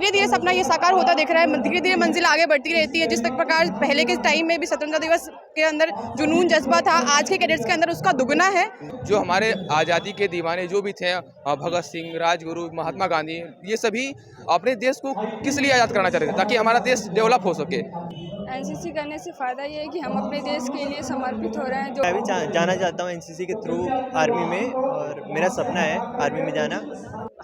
धीरे धीरे सपना ये साकार होता दिख रहा है। धीरे धीरे मंजिल आगे बढ़ती रहती है। जिस तक प्रकार पहले के टाइम में भी स्वतंत्रता दिवस के अंदर जुनून जज्बा था, आज के कैडेट्स के अंदर उसका दुगना है। जो हमारे आज़ादी के दीवाने जो भी थे, भगत सिंह, राजगुरु, महात्मा गांधी, ये सभी अपने देश को किस लिए आज़ाद करना चाहते थे? ताकि हमारा देश डेवलप हो सके। एनसीसी करने से फ़ायदा ये है कि हम अपने देश के लिए समर्पित हो रहे हैं। मैं भी जाना चाहता हूँ एनसीसी के थ्रू आर्मी में, और मेरा सपना है आर्मी में जाना।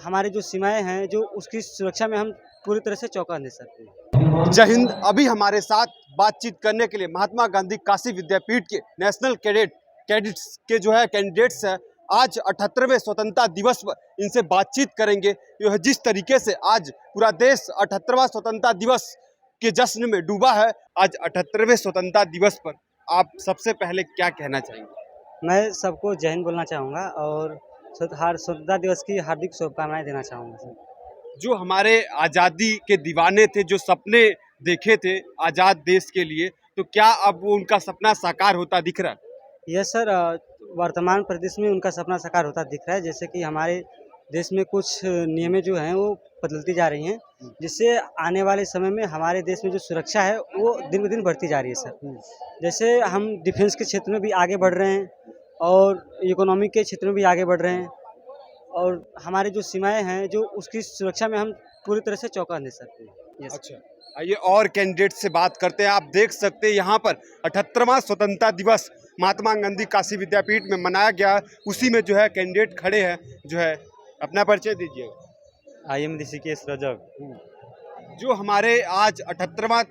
हमारी जो सीमाएं हैं, जो उसकी सुरक्षा में हम पूरी तरह से चौकस नहीं सकते हैं। जय हिंद। अभी हमारे साथ बातचीत करने के लिए महात्मा गांधी काशी विद्यापीठ के नेशनल कैडेट्स के जो है कैंडिडेट्स हैं। आज 78वें स्वतंत्रता दिवस पर इनसे बातचीत करेंगे। यह जिस तरीके से आज पूरा देश 78वां स्वतंत्रता दिवस के जश्न में डूबा है, आज 78वें स्वतंत्रता दिवस पर आप सबसे पहले क्या कहना चाहेंगे? मैं सबको जय हिंद बोलना चाहूँगा और स्वतंत्रता दिवस की हार्दिक शुभकामनाएं देना चाहूँगा सर। जो हमारे आज़ादी के दीवाने थे, जो सपने देखे थे आज़ाद देश के लिए, तो क्या अब वो उनका सपना साकार होता दिख रहा है? यस सर, वर्तमान परिदृश्य में उनका सपना साकार होता दिख रहा है। जैसे कि हमारे देश में कुछ नियमें जो हैं वो बदलती जा रही हैं, जिससे आने वाले समय में हमारे देश में जो सुरक्षा है वो दिन ब दिन बढ़ती जा रही है सर। जैसे हम डिफेंस के क्षेत्र में भी आगे बढ़ रहे हैं और इकोनॉमी के क्षेत्र में भी आगे बढ़ रहे हैं, और हमारी जो सीमाएं हैं, जो उसकी सुरक्षा में हम पूरी तरह से चौकस नहीं सकते। अच्छा, आइए और कैंडिडेट से बात करते हैं। आप देख सकते हैं यहाँ पर 78वां स्वतंत्रता दिवस महात्मा गांधी काशी विद्यापीठ में मनाया गया। उसी में जो है कैंडिडेट खड़े हैं, जो है अपना परिचय दीजिए। I am Rishikesh Rajak. जो हमारे आज 78वां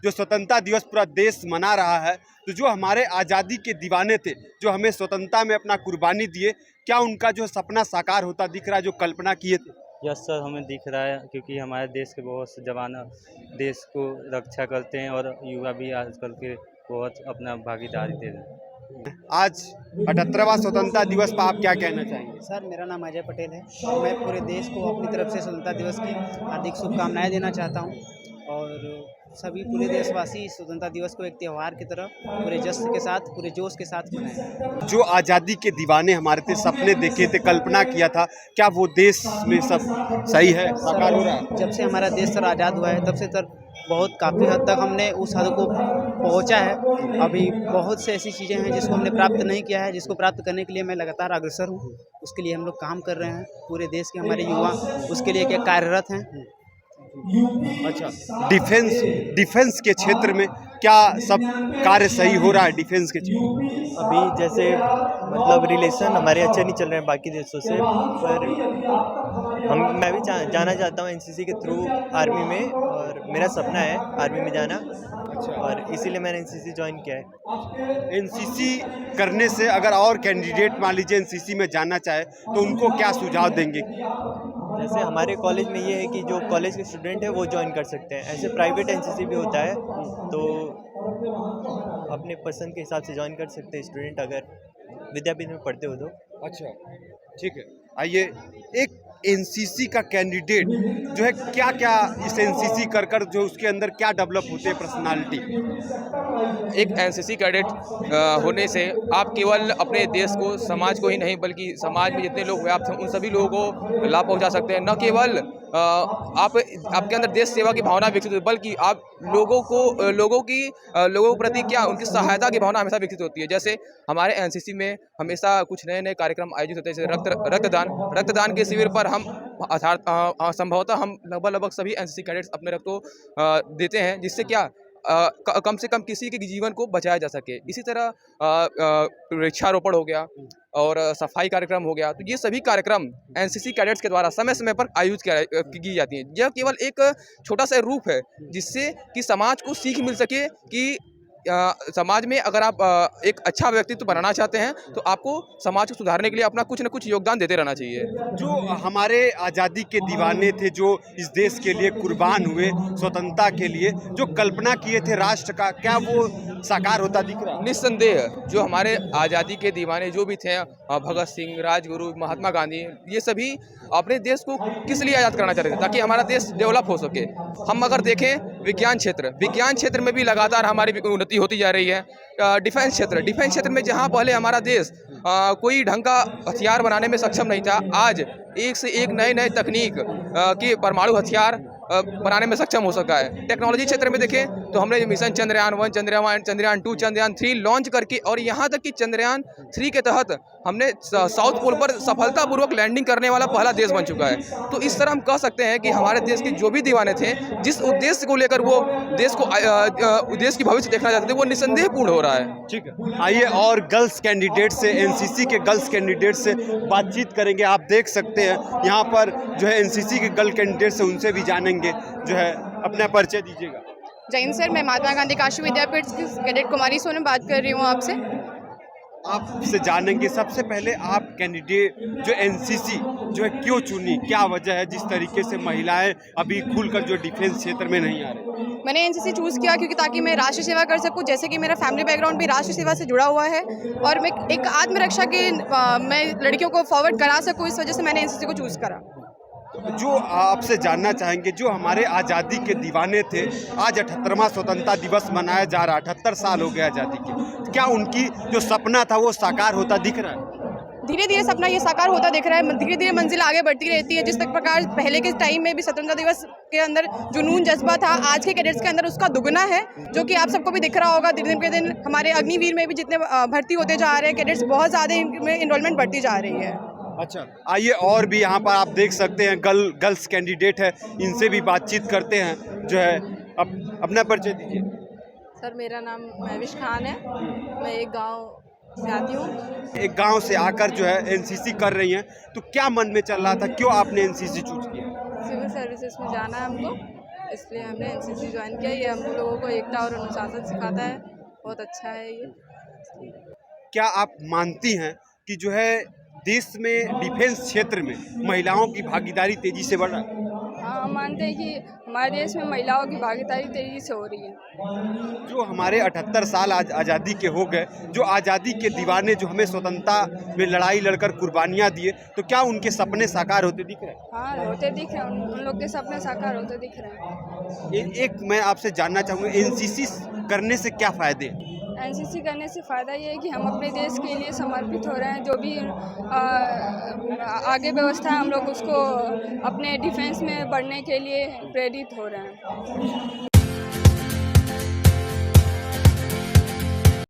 जो स्वतंत्रता दिवस पूरा देश मना रहा है, तो जो हमारे आज़ादी के दीवाने थे, जो हमें स्वतंत्रता में अपना कुर्बानी दिए, क्या उनका जो सपना साकार होता दिख रहा है, जो कल्पना किए थे? यस सर, हमें दिख रहा है, क्योंकि हमारे देश के बहुत से जवान देश को रक्षा करते हैं और युवा भी आजकल के बहुत अपना भागीदारी दे रहे हैं। आज 78वां स्वतंत्रता दिवस पर आप क्या कहना चाहेंगे? सर, मेरा नाम अजय पटेल है और मैं पूरे देश को अपनी तरफ से स्वतंत्रता दिवस की हार्दिक शुभकामनाएं देना चाहता हूं, और सभी पूरे देशवासी स्वतंत्रता दिवस को एक त्यौहार की तरह पूरे जश्न के साथ, पूरे जोश के साथ मनाएं। जो आज़ादी के दीवाने हमारे थे, सपने देखे थे, कल्पना किया था, क्या वो देश में सब सही है, साकार हो रहा है? जब से हमारा देश सर आज़ाद हुआ है, तब से सर बहुत काफ़ी हद तक हमने उस हद को पहुंचा है। अभी बहुत से ऐसी चीज़ें हैं जिसको हमने प्राप्त नहीं किया है, जिसको प्राप्त करने के लिए मैं लगातार अग्रसर हूँ। उसके लिए हम लोग काम कर रहे हैं। पूरे देश के हमारे युवा उसके लिए क्या कार्यरत हैं। अच्छा, डिफेंस के क्षेत्र में क्या सब कार्य सही हो रहा है? डिफेंस के क्षेत्र अभी जैसे मतलब रिलेशन हमारे अच्छे नहीं चल रहे हैं बाकी देशों से, पर मैं भी जाना चाहता हूँ एनसीसी के थ्रू आर्मी में, और मेरा सपना है आर्मी में जाना। अच्छा, और इसीलिए मैंने एनसीसी ज्वाइन किया है। एनसीसी करने से अगर और कैंडिडेट मान लीजिए एनसीसी में जाना चाहे, तो उनको क्या सुझाव देंगे? जैसे हमारे कॉलेज में ये है कि जो कॉलेज के स्टूडेंट है वो ज्वाइन कर सकते हैं। ऐसे प्राइवेट एनसीसी भी होता है, तो अपने पसंद के हिसाब से ज्वाइन कर सकते हैं स्टूडेंट, अगर विद्यापीठ में पढ़ते हो तो। अच्छा, ठीक है। आइए, एक एनसीसी का कैंडिडेट जो है क्या क्या इस एनसीसी कर जो उसके अंदर क्या डेवलप होते हैं पर्सनालिटी? एक एनसीसी कैडेट होने से आप केवल अपने देश को, समाज को ही नहीं, बल्कि समाज में जितने लोग व्याप्त हैं उन सभी लोगों को लाभ पहुंचा सकते हैं। न केवल आपके अंदर देश सेवा की भावना विकसित होती है, बल्कि आप लोगों के प्रति क्या उनकी सहायता की भावना हमेशा विकसित होती है। जैसे हमारे एनसीसी में हमेशा कुछ नए नए कार्यक्रम आयोजित होते हैं, जैसे रक्तदान के शिविर पर हम संभवतः हम लगभग सभी एनसीसी कैडेट्स अपने रक्त को देते हैं, जिससे क्या कम से कम किसी के जीवन को बचाया जा सके। इसी तरह वृक्षारोपण हो गया और सफाई कार्यक्रम हो गया, तो ये सभी कार्यक्रम एनसीसी कैडेट्स के द्वारा समय समय पर आयोजित की जाती हैं। यह केवल एक छोटा सा रूप है जिससे कि समाज को सीख मिल सके कि समाज में अगर आप एक अच्छा व्यक्तित्व बनाना चाहते हैं तो आपको समाज को सुधारने के लिए अपना कुछ न कुछ योगदान देते रहना चाहिए। जो हमारे आज़ादी के दीवाने थे, जो इस देश के लिए कुर्बान हुए, स्वतंत्रता के लिए जो कल्पना किए थे राष्ट्र का, क्या वो साकार होता दिख रहा है? निस्संदेह जो हमारे आज़ादी के दीवाने जो भी थे, भगत सिंह, राजगुरु, महात्मा गांधी, ये सभी अपने देश को किस लिए आज़ाद करना चाहते थे? ताकि हमारा देश डेवलप हो सके। हम अगर देखें विज्ञान क्षेत्र में भी लगातार हमारी उन्नति होती जा रही है। डिफेंस क्षेत्र में जहां पहले हमारा देश कोई ढंग का हथियार बनाने में सक्षम नहीं था, आज एक से एक नए नए तकनीक के परमाणु हथियार बनाने में सक्षम हो सका है। टेक्नोलॉजी क्षेत्र में देखें तो हमने मिशन चंद्रयान 1, चंद्रयान 2, चंद्रयान 3 लॉन्च करके और यहाँ तक कि चंद्रयान 3 के तहत हमने साउथ पोल पर सफलतापूर्वक लैंडिंग करने वाला पहला देश बन चुका है। तो इस तरह हम कह सकते हैं कि हमारे देश के जो भी दीवाने थे, जिस उद्देश्य को लेकर वो देश की भविष्य देखना चाहते थे, वो निसंदेह पूर्ण हो रहा है। ठीक है, आइए और गर्ल्स कैंडिडेट से, एनसीसी के गर्ल्स कैंडिडेट से बातचीत करेंगे। आप देख सकते हैं यहाँ पर जो है एनसीसी के गर्ल कैंडिडेट से, उनसे भी जानेंगे। जो है अपना परिचय दीजिएगा। जैन सर, मैं महात्मा गांधी काशी विद्यापीठ की कैडेट कुमारी सोनम बात कर रही हूँ आपसे। आपसे जानेंगे सबसे पहले, आप कैंडिडेट जो एनसीसी जो है क्यों चुनी, क्या वजह है जिस तरीके से महिलाएं अभी खुलकर जो डिफेंस क्षेत्र में नहीं आ रही? मैंने एनसीसी चूज़ किया क्योंकि ताकि मैं राष्ट्र सेवा कर सकूं, जैसे कि मेरा फैमिली बैकग्राउंड भी राष्ट्र सेवा से जुड़ा हुआ है और मैं एक आत्मरक्षा के मैं लड़कियों को फॉरवर्ड करा सकूं, इस वजह से मैंने एनसीसी को चूज़ करा। जो आपसे जानना चाहेंगे, जो हमारे आज़ादी के दीवाने थे, आज 78वां स्वतंत्रता दिवस मनाया जा रहा है, 78 साल हो गए आज़ादी के, क्या उनकी जो सपना था वो साकार होता दिख रहा है? धीरे धीरे सपना ये साकार होता दिख रहा है, धीरे धीरे मंजिल आगे बढ़ती रहती है। जिस तक प्रकार पहले के टाइम में भी स्वतंत्रता दिवस के अंदर जुनून जज्बा था, आज के कैडेट्स के अंदर उसका दुगना है, जो कि आप सबको भी दिख रहा होगा। दिन के दिन हमारे अग्निवीर में भी जितने भर्ती होते जा रहे हैं कैडेट्स, बहुत ज़्यादा इनमें इनरोलमेंट बढ़ती जा रही है। अच्छा, आइए और भी यहाँ पर आप देख सकते हैं गर्ल्स कैंडिडेट है, इनसे भी बातचीत करते हैं। जो है अपना परिचय दीजिए। सर, मेरा नाम महविश खान है, मैं एक गांव से आती हूँ। एक गांव से आकर जो है एनसीसी कर रही हैं, तो क्या मन में चल रहा था, क्यों आपने एनसीसी चूज किया? सिविल सर्विसेज में जाना है हमको, इसलिए हमने एनसीसी ज्वाइन किया। ये हम लोगों को एकता और अनुशासन सिखाता है, बहुत अच्छा है ये। क्या आप मानती हैं कि जो है देश में डिफेंस क्षेत्र में महिलाओं की भागीदारी तेजी से बढ़ रहा है? हाँ, हम मानते हैं कि हमारे देश में महिलाओं की भागीदारी तेजी से हो रही है। जो हमारे 78 साल आज़ादी के हो गए, जो आज़ादी के दीवाने जो हमें स्वतंत्रता में लड़ाई लड़कर कुर्बानियाँ दिए, तो क्या उनके सपने साकार होते दिख रहे हैं? हाँ, होते दिख रहे हैं, उन लोग के सपने साकार होते दिख रहे हैं। एक मैं आपसे जानना चाहूँगा, एनसीसी करने से क्या फ़ायदे हैं? एनसीसी करने से फ़ायदा ये है कि हम अपने देश के लिए समर्पित हो रहे हैं। जो भी आगे व्यवस्था है, हम लोग उसको अपने डिफेंस में बढ़ने के लिए प्रेरित हो रहे हैं।